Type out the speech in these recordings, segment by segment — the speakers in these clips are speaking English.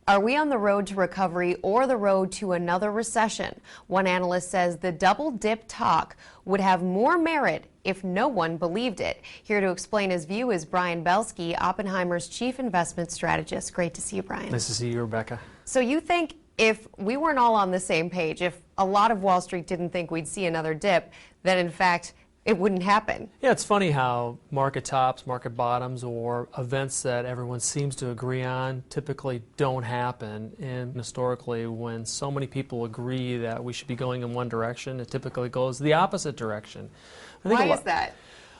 Are we on the road to recovery or the road to another recession? One analyst says the double dip talk would have more merit if no one believed it. Here to explain his view is Brian Belski, Oppenheimer's chief investment strategist. Great to see you, Brian. Nice to see you, Rebecca. So you think if we weren't all on the same page, if a lot of Wall Street didn't think we'd see another dip, then in fact it wouldn't happen? Yeah, it's funny how market tops, market bottoms, or events that everyone seems to agree on typically don't happen. And historically, when so many people agree that we should be going in one direction, it typically goes the opposite direction. Why is that?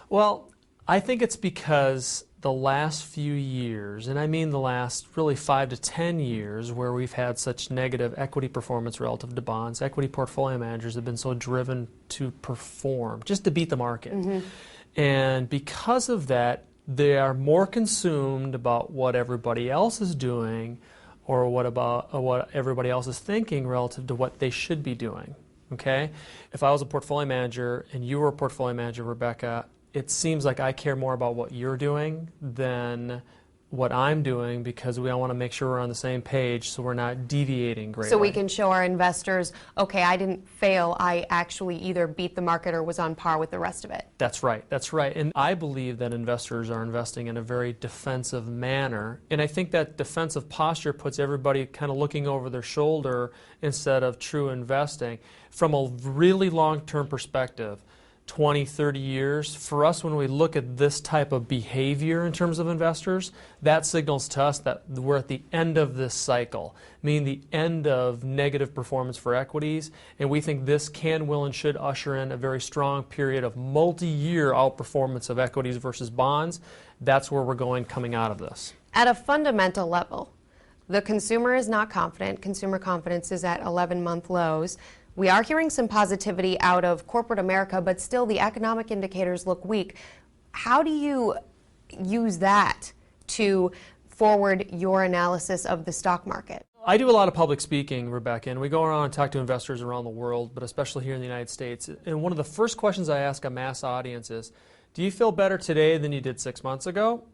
Well, I think it's because the last few years, and I mean the last really 5 to 10 years, where we've had such negative equity performance relative to bonds, equity portfolio managers have been so driven to perform, just to beat the market. And because of that, they are more consumed about what everybody else is doing or what everybody else is thinking relative to what they should be doing. Okay? If I was a portfolio manager and you were a portfolio manager, Rebecca, it seems like I care more about what you're doing than what I'm doing, because we all want to make sure we're on the same page so we're not deviating greatly. So we can show our investors, okay, I didn't fail, I actually either beat the market or was on par with the rest of it. That's right, that's right. And I believe that investors are investing in a very defensive manner. And I think that defensive posture puts everybody kind of looking over their shoulder instead of true investing. From a really long-term perspective, 20, 30 years, for us, when we look at this type of behavior in terms of investors, that signals to us that we're at the end of this cycle, meaning the end of negative performance for equities, and we think this can, will, and should usher in a very strong period of multi-year outperformance of equities versus bonds. That's where we're going coming out of this. At a fundamental level, the consumer is not confident. Consumer confidence is at 11-month lows. We are hearing some positivity out of corporate America, but still the economic indicators look weak. How do you use that to forward your analysis of the stock market? I do a lot of public speaking, Rebecca, and we go around and talk to investors around the world, but especially here in the United States. And one of the first questions I ask a mass audience is, do you feel better today than you did 6 months ago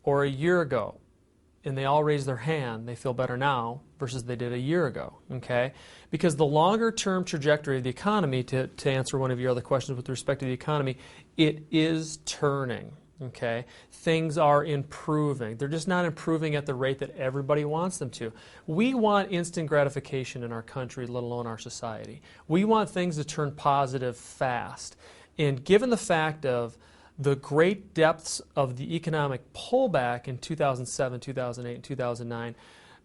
or a year ago? And they all raise their hand, they feel better now versus they did a year ago, okay? Because the longer-term trajectory of the economy, to answer one of your other questions with respect to the economy, it is turning, okay? Things are improving. They're just not improving at the rate that everybody wants them to. We want instant gratification in our country, let alone our society. We want things to turn positive fast. And given the fact of the great depths of the economic pullback in 2007, 2008, and 2009,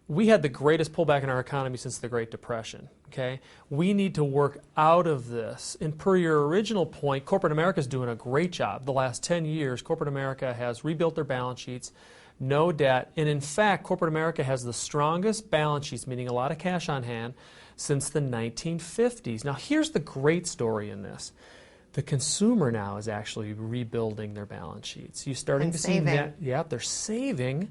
we had the greatest pullback in our economy since the Great Depression. Okay? We need to work out of this. And per your original point, corporate America is doing a great job. The last 10 years, corporate America has rebuilt their balance sheets, no debt, and in fact, corporate America has the strongest balance sheets, meaning a lot of cash on hand, since the 1950s. Now, here's the great story in this. The consumer now is actually rebuilding their balance sheets. You're starting to see that, yeah, they're saving,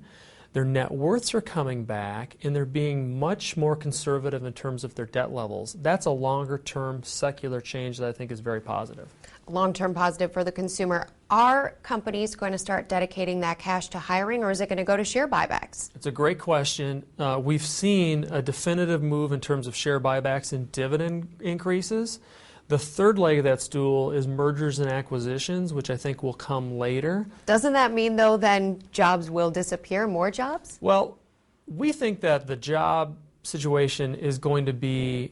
their net worths are coming back, and they're being much more conservative in terms of their debt levels. That's a longer-term secular change that I think is very positive. Long-term positive for the consumer. Are companies going to start dedicating that cash to hiring, or is it going to go to share buybacks? It's a great question. We've seen a definitive move in terms of share buybacks and dividend increases. The third leg of that stool is mergers and acquisitions, which I think will come later. Doesn't that mean, though, then jobs will disappear, more jobs? Well, we think that the job situation is going to be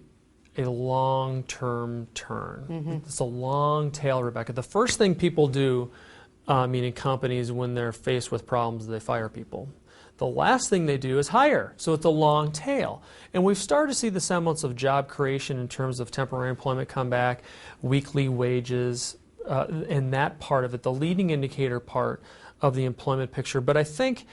a long-term turn. It's a long tail, Rebecca. The first thing people do, meaning companies, when they're faced with problems, they fire people. The last thing they do is hire, so it's a long tail. And we've started to see the semblance of job creation in terms of temporary employment come back, weekly wages, and that part of it, the leading indicator part of the employment picture. But I think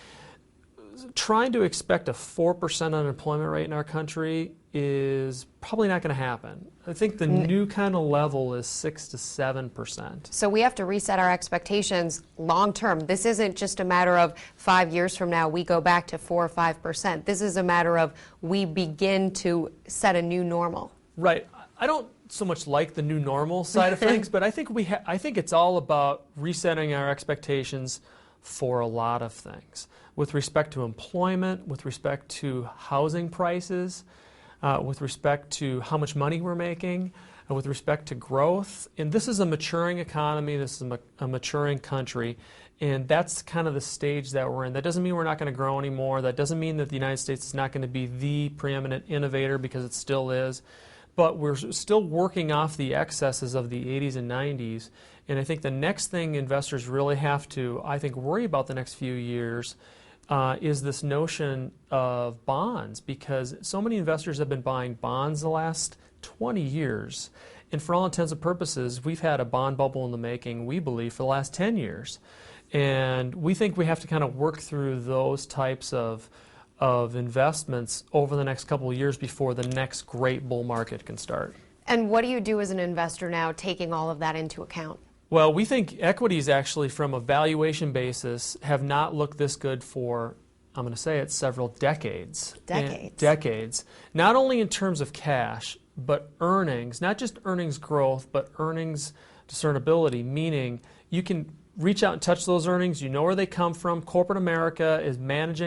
trying to expect a 4% unemployment rate in our country is probably not going to happen. I think the new kind of level is 6 to 7%. So we have to reset our expectations long term. This isn't just a matter of 5 years from now we go back to 4 or 5%. This is a matter of we begin to set a new normal. Right. I don't so much like the new normal side of things, but I think I think it's all about resetting our expectations for a lot of things. With respect to employment, with respect to housing prices, with respect to how much money we're making, and with respect to growth. And this is a maturing economy, this is a maturing country, and that's kind of the stage that we're in. That doesn't mean we're not going to grow anymore. That doesn't mean that the United States is not going to be the preeminent innovator, because it still is. But we're still working off the excesses of the 80s and 90s. And I think the next thing investors really have to, I think, worry about the next few years is this notion of bonds, because so many investors have been buying bonds the last 20 years. And for all intents and purposes, we've had a bond bubble in the making, we believe, for the last 10 years. And we think we have to kind of work through those types of investments over the next couple of years before the next great bull market can start. And what do you do as an investor now, taking all of that into account? Well, we think equities actually, from a valuation basis, have not looked this good for, I'm going to say it, several decades. Decades. Not only in terms of cash, but earnings, not just earnings growth, but earnings discernibility, meaning you can reach out and touch those earnings. You know where they come from. Corporate America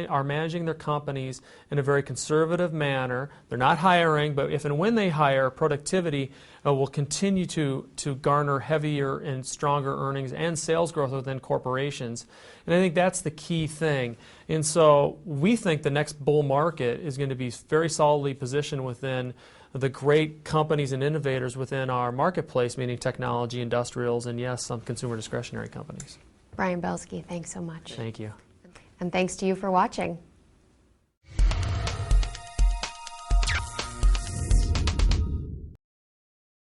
are managing their companies in a very conservative manner. They're not hiring, but if and when they hire, productivity will continue to garner heavier and stronger earnings and sales growth within corporations. And I think that's the key thing. And so we think the next bull market is going to be very solidly positioned within the great companies and innovators within our marketplace, meaning technology, industrials, and yes, some consumer discretionary companies. Brian Belski, thanks so much. Thank you. And thanks to you for watching.